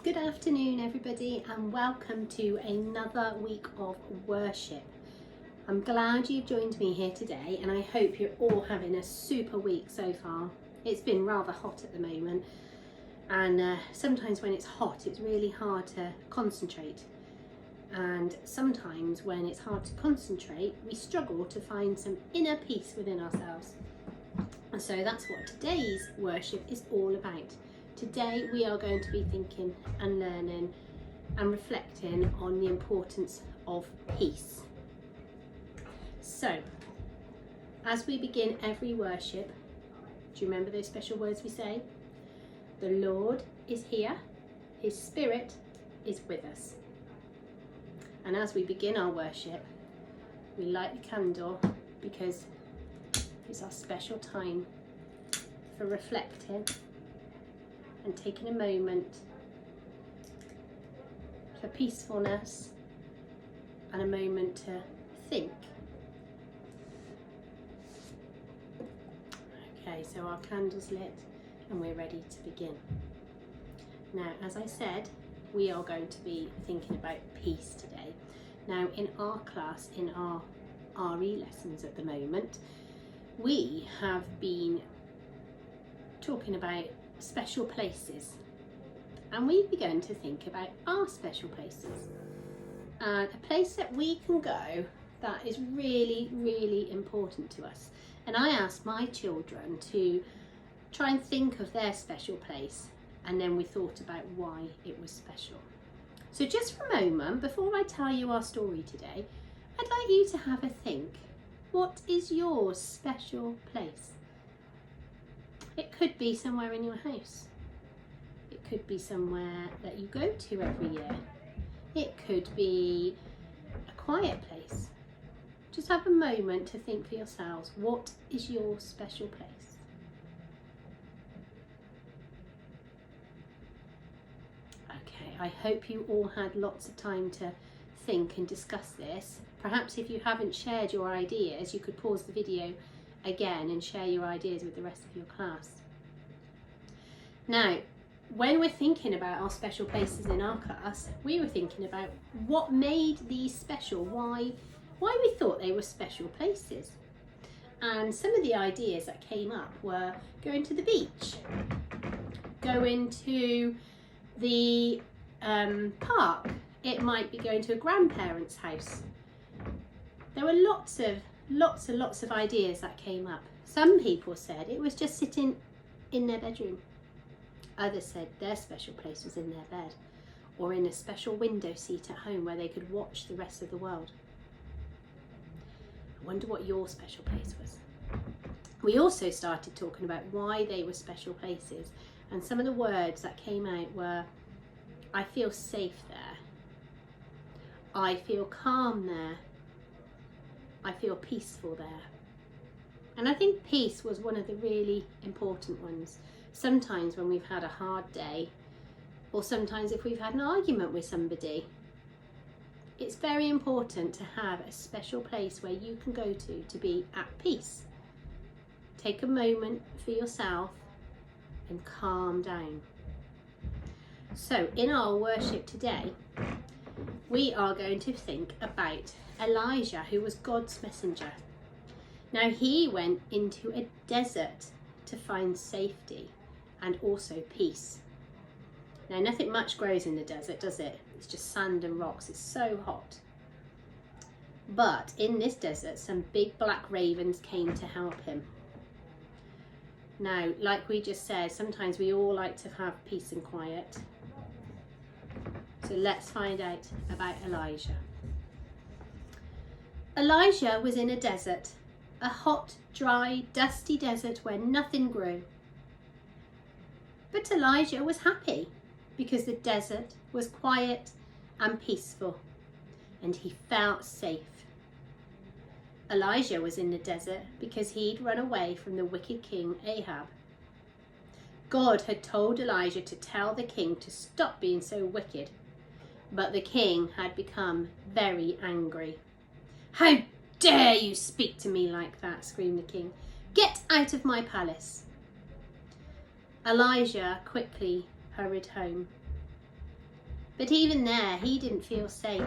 Good afternoon everybody and welcome to another week of worship. I'm glad you've joined me here today and I hope you're all having a super week so far. It's been rather hot at the moment and sometimes when it's hot it's really hard to concentrate, and sometimes when it's hard to concentrate we struggle to find some inner peace within ourselves. And so that's what today's worship is all about. Today we are going to be thinking and learning and reflecting on the importance of peace. So, as we begin every worship, do you remember those special words we say? The Lord is here, His Spirit is with us. And as we begin our worship, we light the candle because it's our special time for reflecting and taking a moment for peacefulness and a moment to think. Okay, so our candle's lit and we're ready to begin. Now, as I said, we are going to be thinking about peace today. Now, in our class, in our RE lessons at the moment, we have been talking about special places, and we've begun to think about our special places and a place that we can go that is really important to us. And I asked my children to try and think of their special place, and then we thought about why it was special. So just for a moment, before I tell you our story today, I'd like you to have a think. What is your special place? It could be somewhere in your house. It could be somewhere that you go to every year. It could be a quiet place. Just have a moment to think for yourselves, what is your special place? Okay, I hope you all had lots of time to think and discuss this. Perhaps if you haven't shared your ideas, you could pause the video again and share your ideas with the rest of your class. Now, when we're thinking about our special places in our class, we were thinking about what made these special, why we thought they were special places. And some of the ideas that came up were going to the beach, going to the park, it might be going to a grandparent's house. There were lots of ideas that came up. Some people said it was just sitting in their bedroom. Others said their special place was in their bed or in a special window seat at home where they could watch the rest of the world. I wonder what your special place was. We also started talking about why they were special places, and some of the words that came out were, I feel safe there, I feel calm there, I feel peaceful there. And I think peace was one of the really important ones. Sometimes when we've had a hard day, or sometimes if we've had an argument with somebody, it's very important to have a special place where you can go to be at peace. Take a moment for yourself and calm down. So in our worship today, we are going to think about Elijah, who was God's messenger. Now he went into a desert to find safety and also peace. Now nothing much grows in the desert, does it? It's just sand and rocks, it's so hot. But in this desert, some big black ravens came to help him. Now, like we just said, sometimes we all like to have peace and quiet. So let's find out about Elijah. Elijah was in a desert, a hot, dry, dusty desert where nothing grew. But Elijah was happy because the desert was quiet and peaceful and he felt safe. Elijah was in the desert because he'd run away from the wicked king Ahab. God had told Elijah to tell the king to stop being so wicked, but the king had become very angry. How dare you speak to me like that, screamed the king. Get out of my palace. Elijah quickly hurried home. But even there, he didn't feel safe.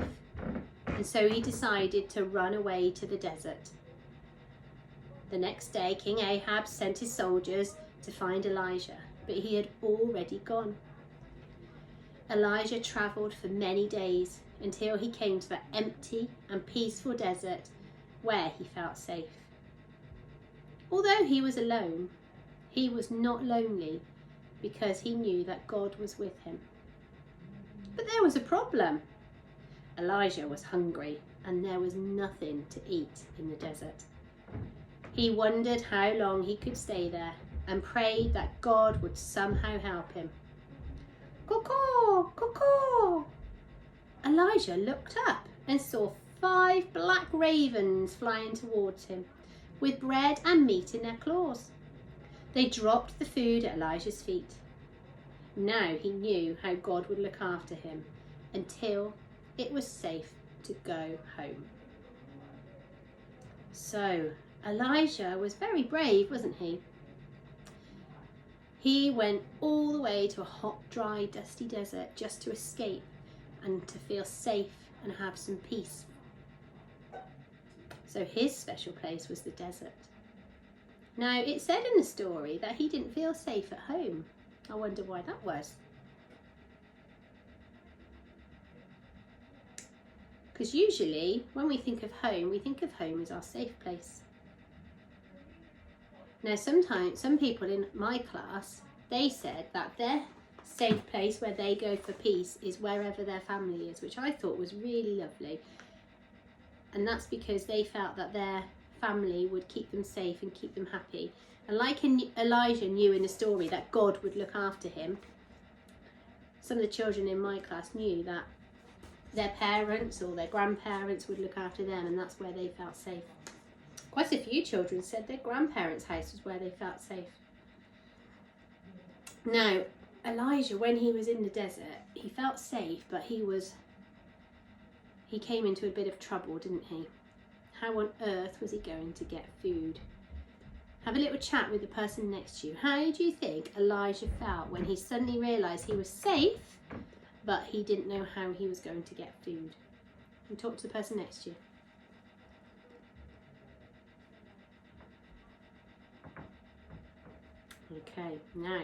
And so he decided to run away to the desert. The next day, King Ahab sent his soldiers to find Elijah, but he had already gone. Elijah travelled for many days until he came to the empty and peaceful desert where he felt safe. Although he was alone, he was not lonely because he knew that God was with him. But there was a problem. Elijah was hungry and there was nothing to eat in the desert. He wondered how long he could stay there and prayed that God would somehow help him. Caw-caw, caw-caw. Elijah looked up and saw 5 black ravens flying towards him with bread and meat in their claws. They dropped the food at Elijah's feet. Now he knew how God would look after him until it was safe to go home. So Elijah was very brave, wasn't he? He went all the way to a hot, dry, dusty desert just to escape and to feel safe and have some peace. So his special place was the desert. Now, it said in the story that he didn't feel safe at home. I wonder why that was. Because usually, when we think of home as our safe place. Now, sometimes, some people in my class, they said that their safe place where they go for peace is wherever their family is, which I thought was really lovely. And that's because they felt that their family would keep them safe and keep them happy. And like Elijah knew in the story that God would look after him, some of the children in my class knew that their parents or their grandparents would look after them, and that's where they felt safe. Quite a few children said their grandparents' house was where they felt safe. Now, Elijah, when he was in the desert, he felt safe, but he came into a bit of trouble, didn't he? How on earth was he going to get food? Have a little chat with the person next to you. How do you think Elijah felt when he suddenly realised he was safe, but he didn't know how he was going to get food? And talk to the person next to you. Okay, now,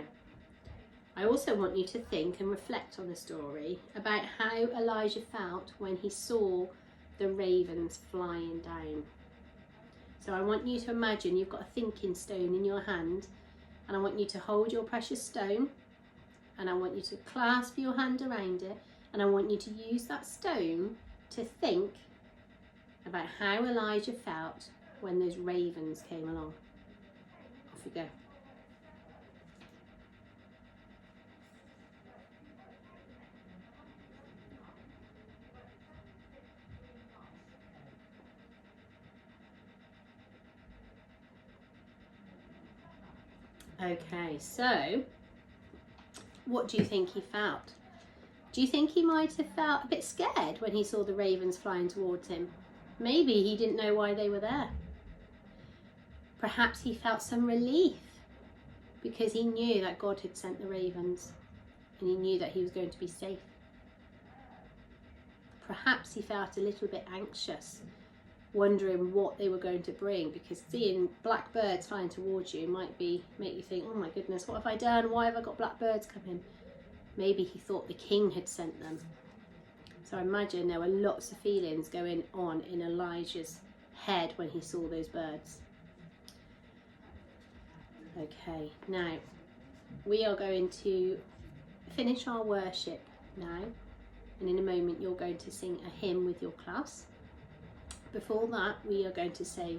I also want you to think and reflect on the story about how Elijah felt when he saw the ravens flying down. So I want you to imagine you've got a thinking stone in your hand, and I want you to hold your precious stone, and I want you to clasp your hand around it, and I want you to use that stone to think about how Elijah felt when those ravens came along. Off you go. Okay, so what do you think he felt? Do you think he might have felt a bit scared when he saw the ravens flying towards him? Maybe he didn't know why they were there. Perhaps he felt some relief because he knew that God had sent the ravens and he knew that he was going to be safe. Perhaps he felt a little bit anxious, wondering what they were going to bring, because seeing black birds flying towards you might make you think, oh my goodness, what have I done? Why have I got black birds coming? Maybe he thought the king had sent them. So I imagine there were lots of feelings going on in Elijah's head when he saw those birds. Okay, now we are going to finish our worship now, and in a moment you're going to sing a hymn with your class. Before that, we are going to say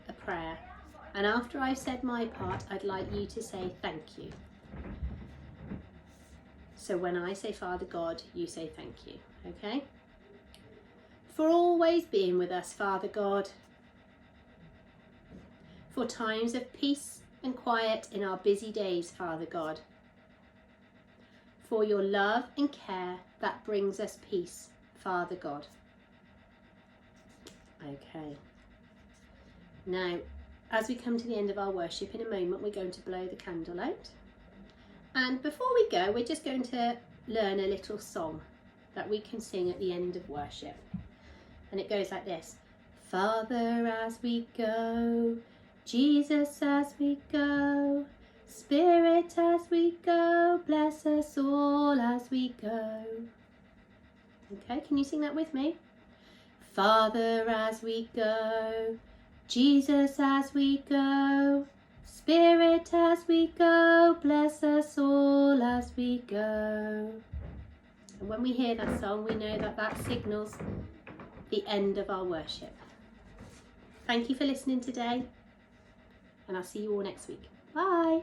a prayer, and after I've said my part, I'd like you to say thank you. So when I say Father God, you say thank you, okay? For always being with us, Father God. For times of peace and quiet in our busy days, Father God. For your love and care that brings us peace, Father God. Okay. Now, as we come to the end of our worship, in a moment we're going to blow the candle out. And before we go, we're just going to learn a little song. that we can sing at the end of worship. And it goes like this. Father, as we go, Jesus, as we go, Spirit, as we go, bless us all as we go. Okay, can you sing that with me? Father, as we go, Jesus, as we go, Spirit, as we go, bless us all as we go. And when we hear that song, we know that that signals the end of our worship. Thank you for listening today, and I'll see you all next week. Bye.